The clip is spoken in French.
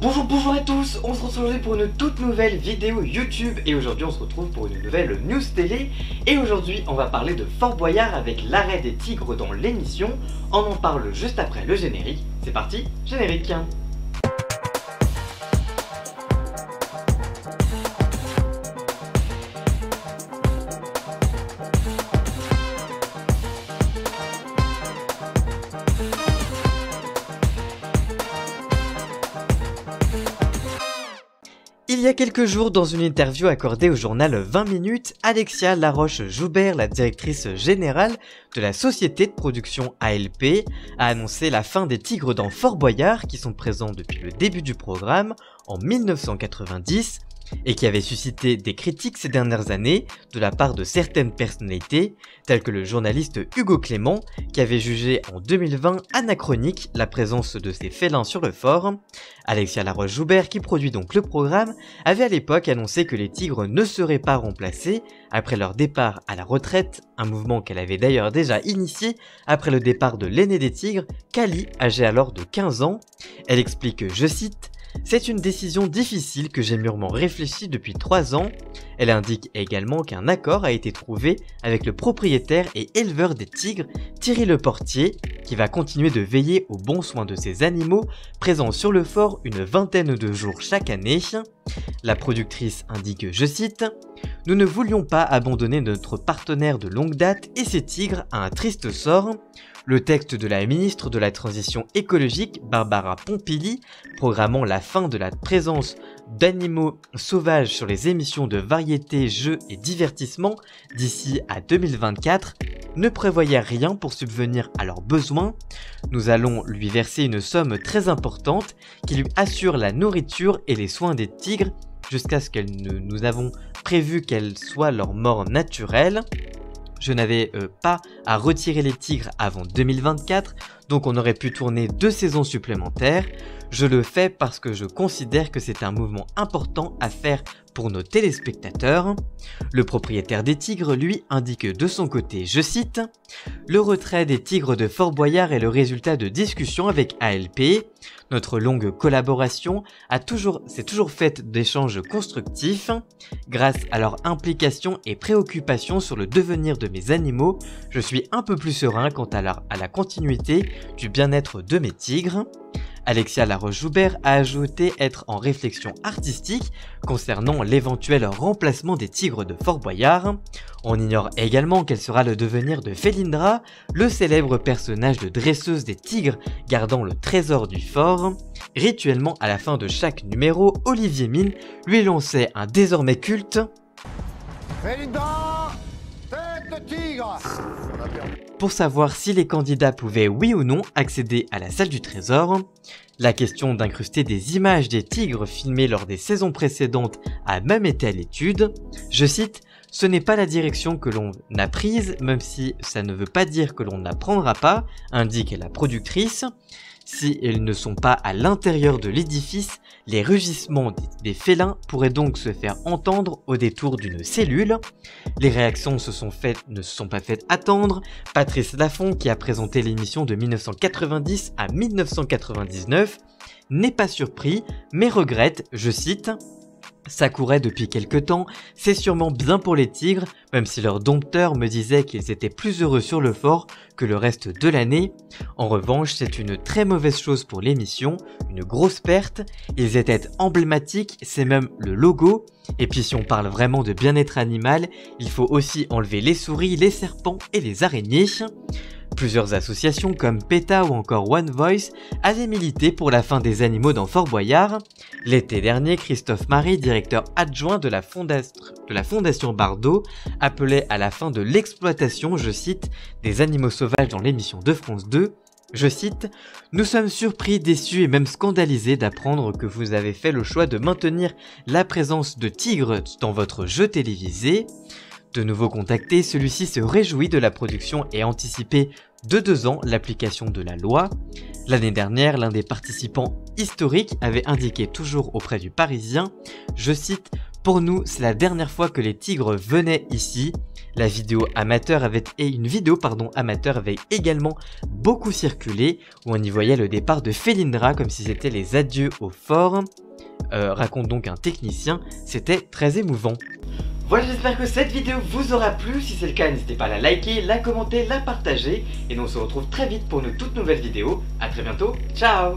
Bonjour à tous, on se retrouve aujourd'hui pour une toute nouvelle vidéo YouTube et aujourd'hui on se retrouve pour une nouvelle news télé et aujourd'hui on va parler de Fort Boyard avec l'arrêt des tigres dans l'émission. On en parle juste après le générique. C'est parti, générique. Il y a quelques jours, dans une interview accordée au journal 20 minutes, Alexia Laroche-Joubert, la directrice générale de la société de production ALP, a annoncé la fin des tigres dans Fort Boyard, qui sont présents depuis le début du programme, en 1990, et qui avait suscité des critiques ces dernières années de la part de certaines personnalités, telles que le journaliste Hugo Clément, qui avait jugé en 2020 anachronique la présence de ces félins sur le fort. Alexia Laroche-Joubert, qui produit donc le programme, avait à l'époque annoncé que les tigres ne seraient pas remplacés après leur départ à la retraite, un mouvement qu'elle avait d'ailleurs déjà initié après le départ de l'aîné des tigres, Kali, âgé alors de 15 ans. Elle explique, je cite, « C'est une décision difficile que j'ai mûrement réfléchie depuis 3 ans. » Elle indique également qu'un accord a été trouvé avec le propriétaire et éleveur des tigres, Thierry Leportier, qui va continuer de veiller aux bons soins de ces animaux présents sur le fort une vingtaine de jours chaque année. La productrice indique, je cite, « Nous ne voulions pas abandonner notre partenaire de longue date et ces tigres à un triste sort. » Le texte de la ministre de la Transition écologique, Barbara Pompili, programmant la fin de la présence d'animaux sauvages sur les émissions de variété, jeux et divertissement d'ici à 2024, ne prévoyait rien pour subvenir à leurs besoins. Nous allons lui verser une somme très importante qui lui assure la nourriture et les soins des tigres jusqu'à ce nous avons prévu qu'elle soit leur mort naturelle. Je n'avais pas à retirer les tigres avant 2024, donc on aurait pu tourner 2 saisons supplémentaires. Je le fais parce que je considère que c'est un mouvement important à faire pour nos téléspectateurs. Le propriétaire des tigres, lui, indique de son côté, je cite, « Le retrait des tigres de Fort Boyard est le résultat de discussions avec ALP. Notre longue collaboration s'est toujours faite d'échanges constructifs. Grâce à leur implication et préoccupation sur le devenir de mes animaux, je suis un peu plus serein quant à la continuité du bien-être de mes tigres. » Alexia Laroche-Joubert a ajouté être en réflexion artistique concernant l'éventuel remplacement des tigres de Fort Boyard. On ignore également quel sera le devenir de Félindra, le célèbre personnage de dresseuse des tigres gardant le trésor du fort. Rituellement, à la fin de chaque numéro, Olivier Mine lui lançait un désormais culte Félindra, tête de tigre. Pour savoir si les candidats pouvaient oui ou non accéder à la salle du trésor. La question d'incruster des images des tigres filmés lors des saisons précédentes a même été à l'étude. Je cite, « Ce n'est pas la direction que l'on a prise, même si ça ne veut pas dire que l'on n'apprendra pas, indique la productrice. Si ils ne sont pas à l'intérieur de l'édifice, les rugissements des félins pourraient donc se faire entendre au détour d'une cellule. » Les réactions ne se sont pas faites attendre. Patrice Laffont, qui a présenté l'émission de 1990 à 1999, n'est pas surpris, mais regrette, je cite, « Ça courait depuis quelque temps, c'est sûrement bien pour les tigres, même si leur dompteur me disait qu'ils étaient plus heureux sur le fort que le reste de l'année. En revanche, c'est une très mauvaise chose pour l'émission, une grosse perte, ils étaient emblématiques, c'est même le logo. Et puis si on parle vraiment de bien-être animal, il faut aussi enlever les souris, les serpents et les araignées. » Plusieurs associations comme PETA ou encore One Voice avaient milité pour la fin des animaux dans Fort Boyard. L'été dernier, Christophe Marie, directeur adjoint de la Fondation Bardot, appelait à la fin de l'exploitation, je cite, des animaux sauvages dans l'émission de France 2. Je cite, « Nous sommes surpris, déçus et même scandalisés d'apprendre que vous avez fait le choix de maintenir la présence de tigres dans votre jeu télévisé. » De nouveau contacté, celui-ci se réjouit de la production et anticipait de 2 ans l'application de la loi. L'année dernière, l'un des participants historiques avait indiqué toujours auprès du Parisien, je cite, Pour nous, c'est la dernière fois que les tigres venaient ici. Une vidéo amateur avait également beaucoup circulé, où on y voyait le départ de Felindra comme si c'était les adieux au fort. Raconte donc un technicien, c'était très émouvant. Voilà, j'espère que cette vidéo vous aura plu. Si c'est le cas, n'hésitez pas à la liker, la commenter, la partager. Et nous on se retrouve très vite pour une toute nouvelle vidéo. A très bientôt, ciao!